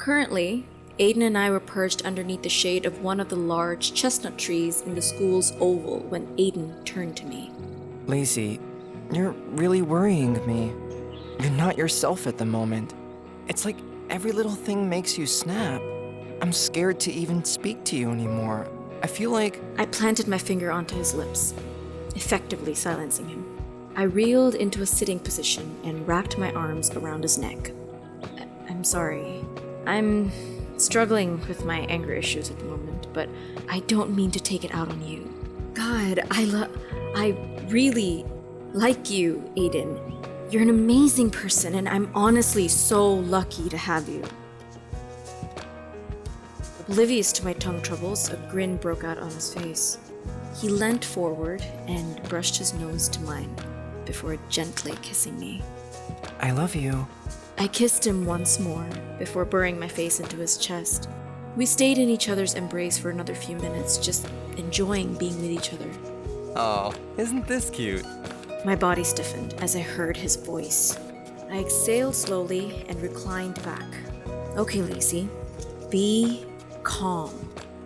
Currently, Aiden and I were perched underneath the shade of one of the large chestnut trees in the school's oval when Aiden turned to me. Lacey, you're really worrying me. You're not yourself at the moment. It's like every little thing makes you snap. I'm scared to even speak to you anymore. I feel like... I planted my finger onto his lips, effectively silencing him. I reeled into a sitting position and wrapped my arms around his neck. I'm sorry. I'm struggling with my anger issues at the moment, but I don't mean to take it out on you. God, I really like you, Aiden. You're an amazing person, and I'm honestly so lucky to have you. Oblivious to my tongue troubles, a grin broke out on his face. He leant forward and brushed his nose to mine before gently kissing me. I love you. I kissed him once more before burying my face into his chest. We stayed in each other's embrace for another few minutes, just enjoying being with each other. Oh, isn't this cute? My body stiffened as I heard his voice. I exhaled slowly and reclined back. Okay, Lacey, be calm.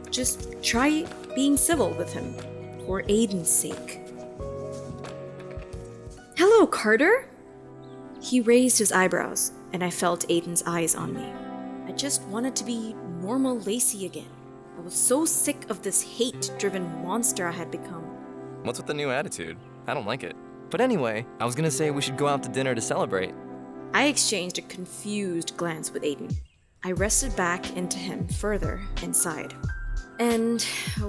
Just try being civil with him, for Aiden's sake. Hello, Carter? He raised his eyebrows, and I felt Aiden's eyes on me. I just wanted to be normal Lacey again. I was so sick of this hate-driven monster I had become. What's with the new attitude? I don't like it. But anyway, I was gonna say we should go out to dinner to celebrate. I exchanged a confused glance with Aiden. I rested back into him further and sighed. And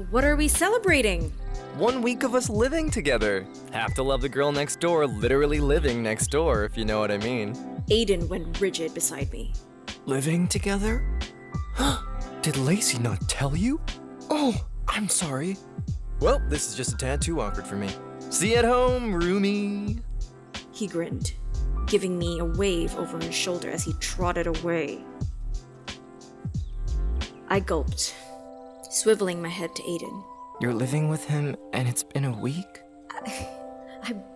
what are we celebrating? 1 week of us living together. Have to love the girl next door, literally living next door, if you know what I mean. Aiden went rigid beside me. Living together? Did Lacey not tell you? Oh, I'm sorry. Well, this is just a tad too awkward for me. See you at home, roomie. He grinned, giving me a wave over his shoulder as he trotted away. I gulped, swiveling my head to Aiden. You're living with him and it's been a week?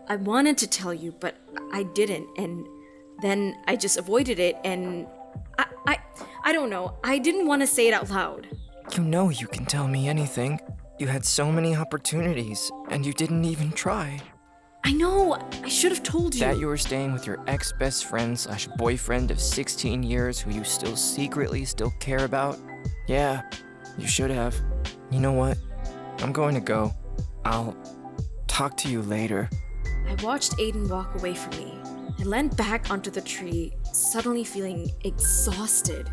I wanted to tell you, but I didn't, and then I just avoided it, and I don't know. I didn't want to say it out loud. You know you can tell me anything. You had so many opportunities, and you didn't even try. I know, I should have told you. That you were staying with your ex-best friend / boyfriend of 16 years who you still secretly care about? Yeah, you should have. You know what? I'm going to go. I'll talk to you later. I watched Aiden walk away from me. I leaned back onto the tree, suddenly feeling exhausted.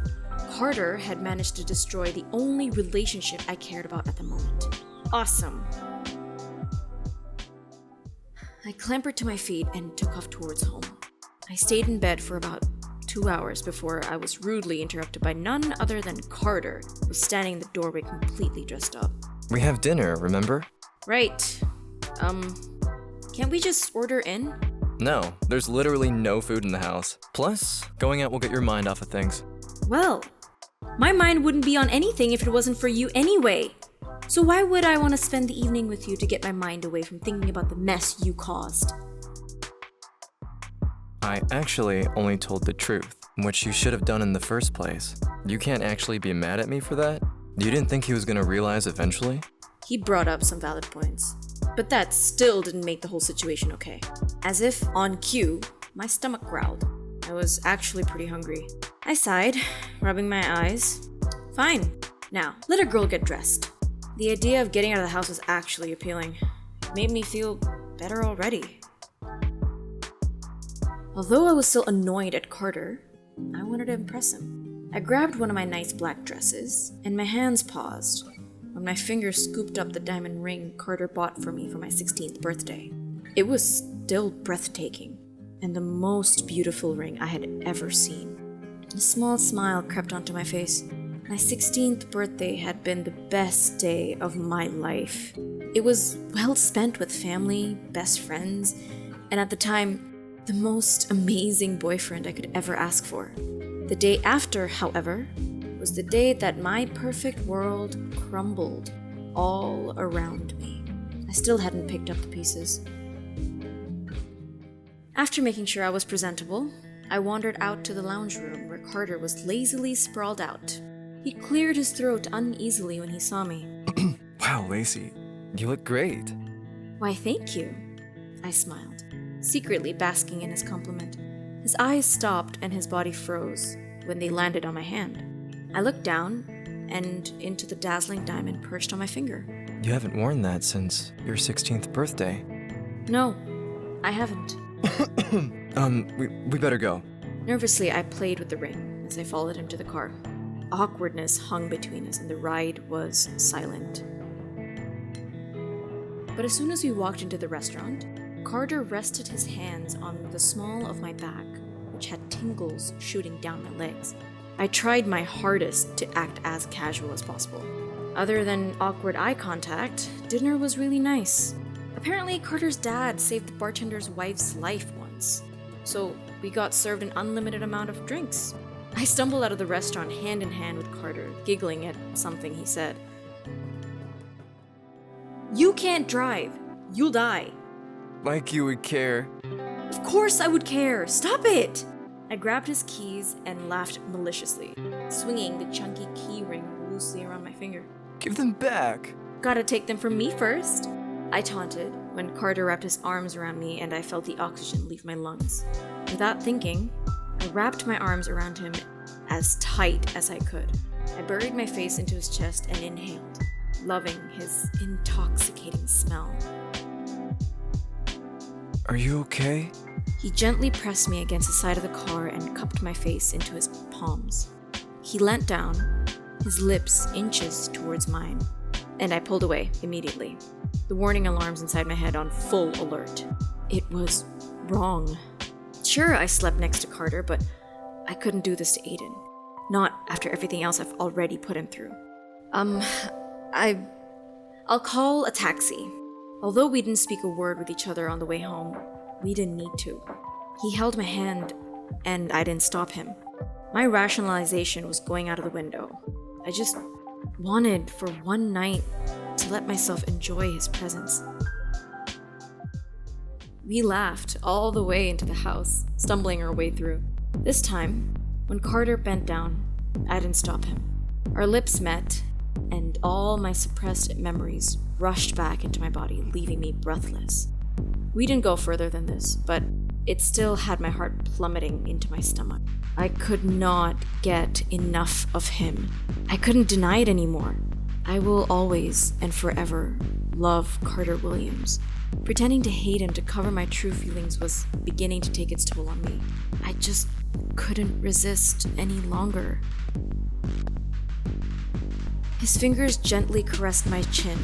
Carter had managed to destroy the only relationship I cared about at the moment. Awesome. I clambered to my feet and took off towards home. I stayed in bed for about 2 hours before I was rudely interrupted by none other than Carter, who was standing in the doorway completely dressed up. We have dinner, remember? Right. Can't we just order in? No, there's literally no food in the house. Plus, going out will get your mind off of things. Well, my mind wouldn't be on anything if it wasn't for you anyway. So why would I want to spend the evening with you to get my mind away from thinking about the mess you caused? I actually only told the truth, which you should have done in the first place. You can't actually be mad at me for that? You didn't think he was gonna realize eventually? He brought up some valid points, but that still didn't make the whole situation okay. As if on cue, my stomach growled. I was actually pretty hungry. I sighed, rubbing my eyes. Fine. Now, let a girl get dressed. The idea of getting out of the house was actually appealing. It made me feel better already. Although I was still annoyed at Carter, I wanted to impress him. I grabbed one of my nice black dresses, and my hands paused when my fingers scooped up the diamond ring Carter bought for me for my 16th birthday. It was still breathtaking, and the most beautiful ring I had ever seen. A small smile crept onto my face. My 16th birthday had been the best day of my life. It was well spent with family, best friends, and at the time, the most amazing boyfriend I could ever ask for. The day after, however, was the day that my perfect world crumbled all around me. I still hadn't picked up the pieces. After making sure I was presentable, I wandered out to the lounge room where Carter was lazily sprawled out. He cleared his throat uneasily when he saw me. Wow, Lacey, you look great. Why, thank you, I smiled, secretly basking in his compliment. His eyes stopped and his body froze when they landed on my hand. I looked down and into the dazzling diamond perched on my finger. You haven't worn that since your 16th birthday. No, I haven't. We better go. Nervously, I played with the ring as I followed him to the car. Awkwardness hung between us and the ride was silent. But as soon as we walked into the restaurant, Carter rested his hands on the small of my back, which had tingles shooting down my legs. I tried my hardest to act as casual as possible. Other than awkward eye contact, dinner was really nice. Apparently, Carter's dad saved the bartender's wife's life once, so we got served an unlimited amount of drinks. I stumbled out of the restaurant hand in hand with Carter, giggling at something he said. You can't drive. You'll die. Like you would care. Of course I would care. Stop it! I grabbed his keys and laughed maliciously, swinging the chunky key ring loosely around my finger. Give them back. Gotta take them from me first, I taunted when Carter wrapped his arms around me and I felt the oxygen leave my lungs. Without thinking, I wrapped my arms around him as tight as I could. I buried my face into his chest and inhaled, loving his intoxicating smell. Are you okay? He gently pressed me against the side of the car and cupped my face into his palms. He leant down, his lips inches towards mine, and I pulled away immediately, the warning alarms inside my head on full alert. It was wrong. Sure, I slept next to Carter, but I couldn't do this to Aiden. Not after everything else I've already put him through. I'll call a taxi. Although we didn't speak a word with each other on the way home, we didn't need to. He held my hand, and I didn't stop him. My rationalization was going out of the window. I just wanted for one night to let myself enjoy his presence. We laughed all the way into the house, stumbling our way through. This time, when Carter bent down, I didn't stop him. Our lips met, and all my suppressed memories rushed back into my body, leaving me breathless. We didn't go further than this, but it still had my heart plummeting into my stomach. I could not get enough of him. I couldn't deny it anymore. I will always and forever love Carter Williams. Pretending to hate him to cover my true feelings was beginning to take its toll on me. I just couldn't resist any longer. His fingers gently caressed my chin.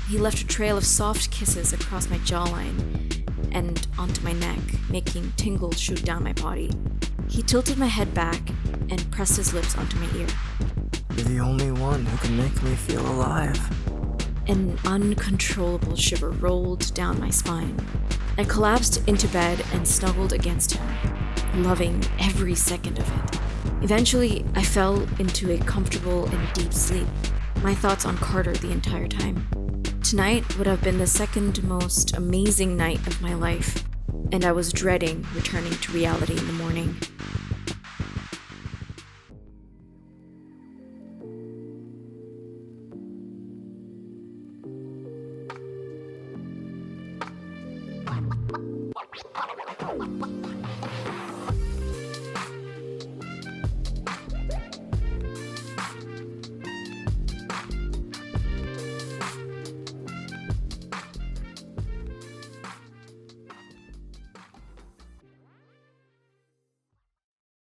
He left a trail of soft kisses across my jawline and onto my neck, making tingles shoot down my body. He tilted my head back and pressed his lips onto my ear. You're the only one who can make me feel alive. An uncontrollable shiver rolled down my spine. I collapsed into bed and snuggled against him, loving every second of it. Eventually, I fell into a comfortable and deep sleep, my thoughts on Carter the entire time. Tonight would have been the second most amazing night of my life, and I was dreading returning to reality in the morning.